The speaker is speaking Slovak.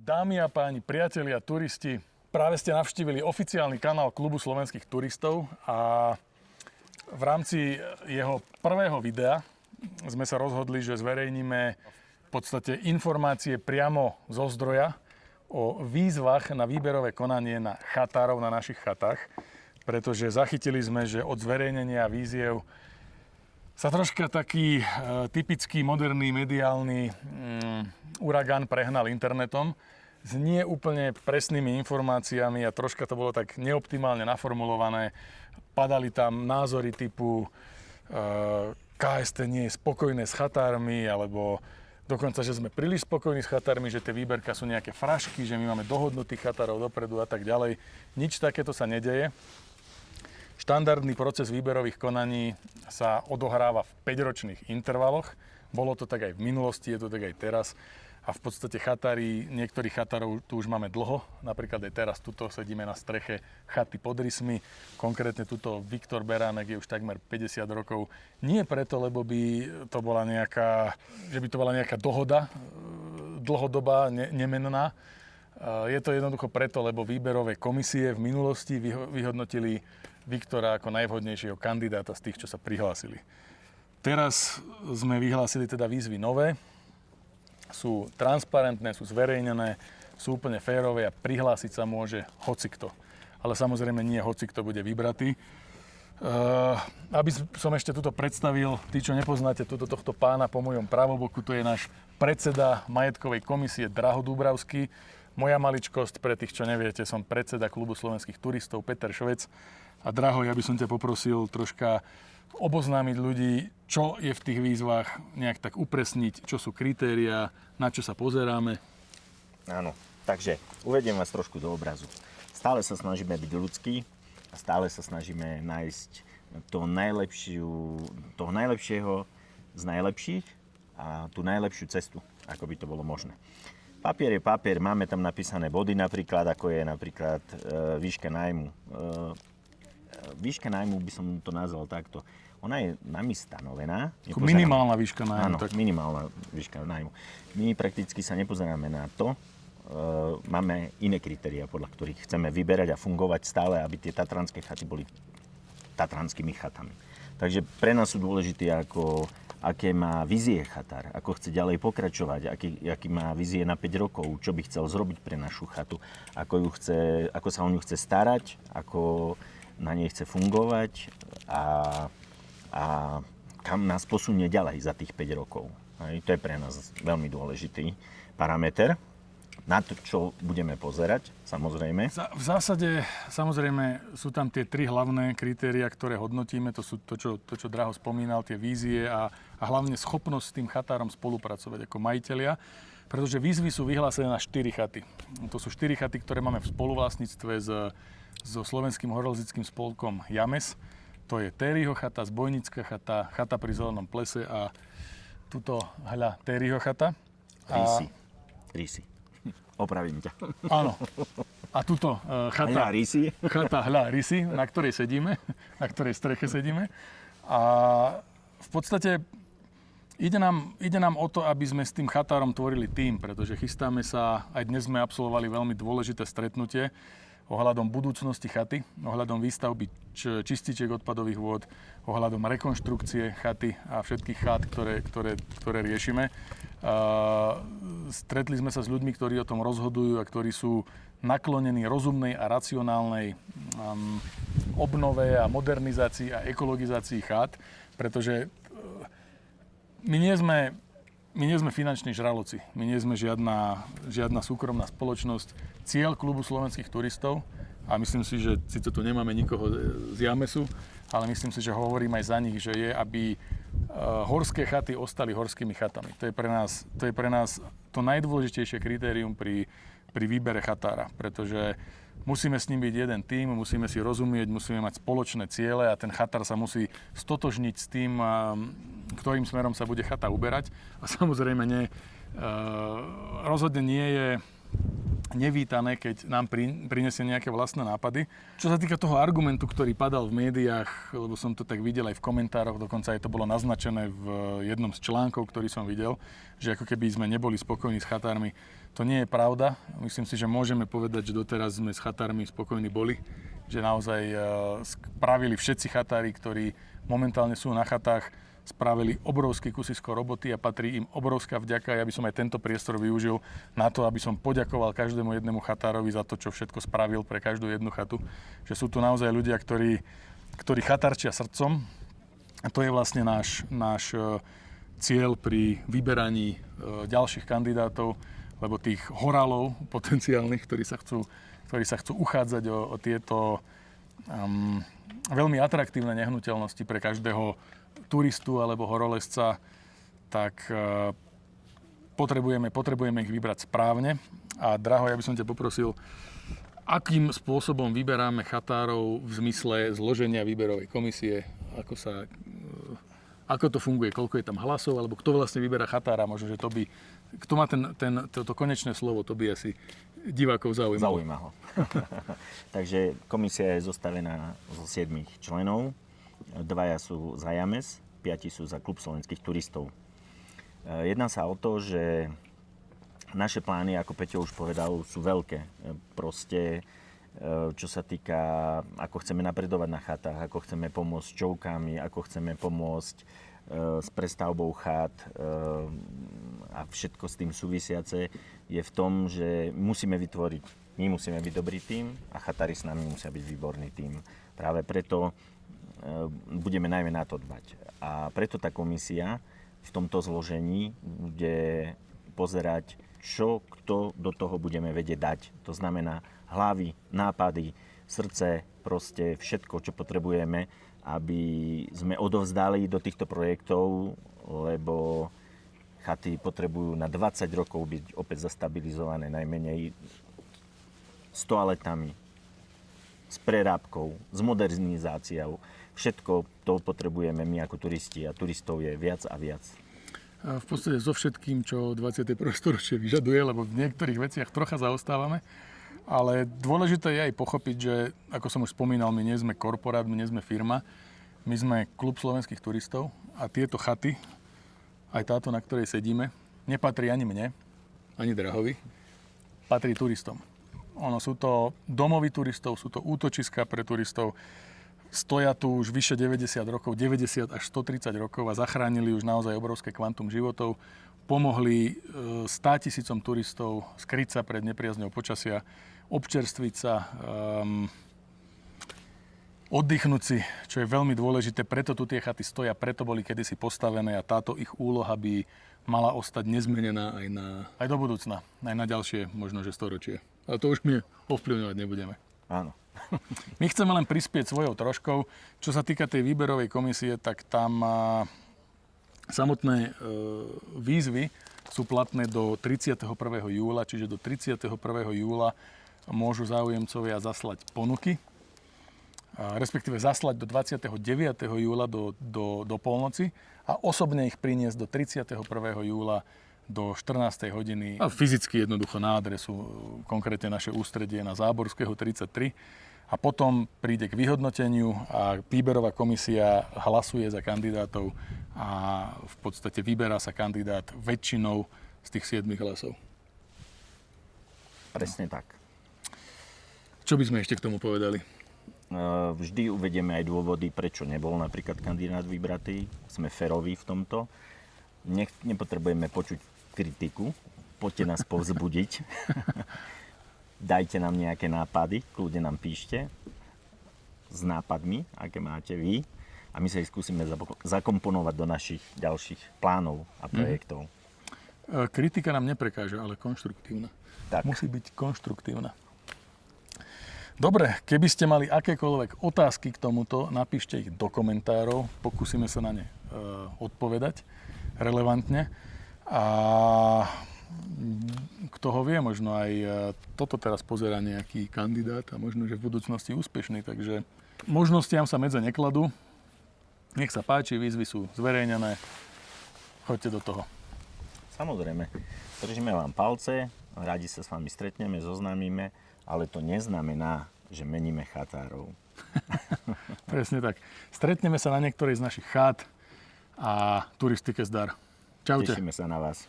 Dámy a páni, priatelia, turisti, práve ste navštívili oficiálny kanál Klubu slovenských turistov a v rámci jeho prvého videa sme sa rozhodli, že zverejníme v podstate informácie priamo zo zdroja o výzvach na výberové konanie na chatárov na našich chatách, pretože zachytili sme, že od zverejnenia výziev sa troška taký typický moderný mediálny uragán prehnal internetom s nie úplne presnými informáciami a troška to bolo tak neoptimálne naformulované. Padali tam názory typu KST nie je spokojné s chatármi, alebo dokonca, že sme príliš spokojní s chatármi, že tie výberka sú nejaké frašky, že my máme dohodnutých chatárov dopredu a tak ďalej. Nič takéto sa nedeje. Štandardný proces výberových konaní sa odohráva v 5-ročných intervaloch. Bolo to tak aj v minulosti, je to tak aj teraz. A v podstate chatári, niektorých chatárov tu už máme dlho. Napríklad aj teraz tuto sedíme na streche chaty pod rysmi. Konkrétne tuto Viktor Beránek je už takmer 50 rokov. Nie preto, lebo by to bola nejaká dohoda dlhodobá, nemenná. Je to jednoducho preto, lebo výberové komisie v minulosti vyhodnotili Viktora ako najvhodnejšieho kandidáta z tých, čo sa prihlásili. Teraz sme vyhlásili teda výzvy nové. Sú transparentné, sú zverejnené, sú úplne férové a prihlásiť sa môže hocikto. Ale samozrejme nie hocikto bude vybratý. Aby som ešte tuto predstavil, tí, čo nepoznáte tohto pána po mojom pravoboku, to je náš predseda majetkovej komisie Draho Dúbravský. Moja maličkosť, pre tých, čo neviete, som predseda Klubu slovenských turistov Peter Švec. A Draho, ja by som ťa poprosil troška oboznámiť ľudí, čo je v tých výzvach, nejak tak upresniť, čo sú kritériá, na čo sa pozeráme. Áno, takže uvediem vás trošku do obrazu. Stále sa snažíme byť ľudskí a stále sa snažíme nájsť toho najlepšieho z najlepších a tú najlepšiu cestu, ako by to bolo možné. Papier je papier, máme tam napísané body napríklad, ako je napríklad výška nájmu. Výška nájmu by som to nazval takto. Ona je nami stanovená. Minimálna výška nájmu. Áno, tak minimálna výška nájmu. My prakticky sa nepozeráme na to. Máme iné kritériá, podľa ktorých chceme vyberať a fungovať stále, aby tie tatranské chaty boli tatranskými chatami. Takže pre nás sú dôležité aké má vízie chatár, ako chce ďalej pokračovať, aký má vízie na 5 rokov, čo by chcel zrobiť pre našu chatu, ako sa o ňu chce starať, ako na nej chce fungovať a kam nás posunie ďalej za tých 5 rokov. To je pre nás veľmi dôležitý parameter. Na to, čo budeme pozerať, samozrejme. V zásade, samozrejme, sú tam tie 3 hlavné kritéria, ktoré hodnotíme. To sú to, čo Draho spomínal, tie vízie a hlavne schopnosť s tým chatárom spolupracovať ako majitelia. Pretože výzvy sú vyhlásené na 4 chaty. To sú 4 chaty, ktoré máme v spoluvlastníctve so slovenským horoleznickým spolkom James. To je Tériho chata, Zbojnická chata, chata pri Zelenom plese a tuto, hľa, Tériho chata. Rísi. Opravím ťa. Áno. A tuto chata, hľa, Rísi, na ktorej sedíme, na ktorej streche sedíme. A v podstate ide nám o to, aby sme s tým chatárom tvorili tím, pretože chystáme sa, aj dnes sme absolvovali veľmi dôležité stretnutie ohľadom budúcnosti chaty, ohľadom výstavby čističiek odpadových vôd, ohľadom rekonštrukcie chaty a všetkých chát, ktoré riešime. Stretli sme sa s ľuďmi, ktorí o tom rozhodujú a ktorí sú naklonení rozumnej a racionálnej obnove a modernizácii a ekologizácii chát, pretože my nie sme finanční žraloci, my nie sme žiadna súkromná spoločnosť. Cieľ Klubu slovenských turistov, a myslím si, že síce tu nemáme nikoho z Jamesu, ale myslím si, že hovorím aj za nich, že je, aby horské chaty ostali horskými chatami. To je pre nás to najdôležitejšie kritérium pri výbere chatára, pretože musíme s ním byť jeden tím, musíme si rozumieť, musíme mať spoločné ciele a ten chatár sa musí stotožniť s tým, ktorým smerom sa bude chata uberať. A samozrejme rozhodne nie je nevítané, keď nám prinesie nejaké vlastné nápady. Čo sa týka toho argumentu, ktorý padal v médiách, lebo som to tak videl aj v komentároch, dokonca aj to bolo naznačené v jednom z článkov, ktorý som videl, že ako keby sme neboli spokojní s chatármi. To nie je pravda. Myslím si, že môžeme povedať, že doteraz sme s chatármi spokojní boli. Že naozaj spravili všetci chatári, ktorí momentálne sú na chatách, spravili obrovský kusisko roboty a patrí im obrovská vďaka. Ja by som aj tento priestor využil na to, aby som poďakoval každému jednému chatárovi za to, čo všetko spravil pre každú jednu chatu. Že sú tu naozaj ľudia, ktorí chatárčia srdcom. A to je vlastne náš cieľ pri vyberaní ďalších kandidátov, lebo tých horálov potenciálnych, ktorí sa chcú uchádzať o tieto veľmi atraktívne nehnuteľnosti pre každého turistu alebo horolezca, tak potrebujeme ich vybrať správne. A Draho, ja by som ťa poprosil, akým spôsobom vyberáme chatárov v zmysle zloženia výberovej komisie, ako to funguje, koľko je tam hlasov, alebo kto vlastne vyberá chatára, možno, že kto má to konečné slovo, to by asi divákov zaujímalo. Zaujíma ho. Takže komisia je zostavená zo 7 členov. 2 sú za James, 5 sú za klub slovenských turistov. Jedná sa o to, že naše plány, ako Peťo už povedal, sú veľké. Proste, čo sa týka, ako chceme napredovať na chatách, ako chceme pomôcť s čoukami, ako chceme pomôcť s prestavbou chat a všetko s tým súvisiace, je v tom, že my musíme byť dobrý tím a chatári s nami musia byť výborný tím. Práve preto budeme najmä na to dbať. A preto tá komisia v tomto zložení bude pozerať, čo kto do toho budeme vedieť dať. To znamená hlavy, nápady, srdce, proste všetko, čo potrebujeme, aby sme odovzdali do týchto projektov, lebo chaty potrebujú na 20 rokov byť opäť zastabilizované, najmenej s toaletami, s prerábkou, s modernizáciou. Všetko to potrebujeme my ako turisti a turistov je viac a viac. A v podstate so všetkým, čo 21. storočie vyžaduje, lebo v niektorých veciach trocha zaostávame. Ale dôležité je aj pochopiť, že, ako som už spomínal, my nie sme korporát, my nie sme firma. My sme klub slovenských turistov a tieto chaty, aj táto, na ktorej sedíme, nepatrí ani mne, ani Drahovi, patrí turistom. Sú to domovy turistov, sú to útočiská pre turistov, stoja tu už vyše 90 rokov, 90 až 130 rokov a zachránili už naozaj obrovské kvantum životov. Pomohli 100 000 turistov skryť sa pred nepriazňou počasia, občerstviť sa, oddychnúť si, čo je veľmi dôležité. Preto tu tie chaty stoja, preto boli kedysi postavené a táto ich úloha by mala ostať nezmenená aj do budúcna, aj na ďalšie možno že storočie. Ale to už my ovplyvňovať nebudeme. Áno. My chceme len prispieť svojou troškou. Čo sa týka tej výberovej komisie, tak tam samotné výzvy sú platné do 31. júla, čiže do 31. júla môžu záujemcovia zaslať ponuky, respektíve zaslať do 29. júla do polnoci a osobne ich priniesť do 31. júla do 14. hodiny a fyzicky jednoducho na adresu, konkrétne naše ústredie na Záborského 33. A potom príde k vyhodnoteniu a výberová komisia hlasuje za kandidátov a v podstate vyberá sa kandidát väčšinou z tých 7 hlasov. Presne tak. Čo by sme ešte k tomu povedali? Vždy uvedieme aj dôvody, prečo nebol napríklad kandidát vybratý. Sme féroví v tomto. Nepotrebujeme počuť kritiku. Poďte nás povzbudiť. Dajte nám nejaké nápady, kľudne nám píšte s nápadmi, aké máte vy. A my sa ich skúsime zakomponovať do našich ďalších plánov a projektov. Kritika nám neprekáža, ale konštruktívna. Tak. Musí byť konštruktívna. Dobre, keby ste mali akékoľvek otázky k tomuto, napíšte ich do komentárov, pokúsime sa na ne odpovedať relevantne. A kto ho vie, možno aj toto teraz pozerá nejaký kandidát a možno, že v budúcnosti úspešný, takže možnostiam sa medze nekladú. Nech sa páči, výzvy sú zverejnené, choďte do toho. Samozrejme, držíme vám palce, Radi sa s vami stretneme, zoznámime, ale to neznamená, že meníme chatárov. Presne tak. Stretneme sa na niektorej z našich chát a turistike zdar. Čaute. Tešíme sa na vás.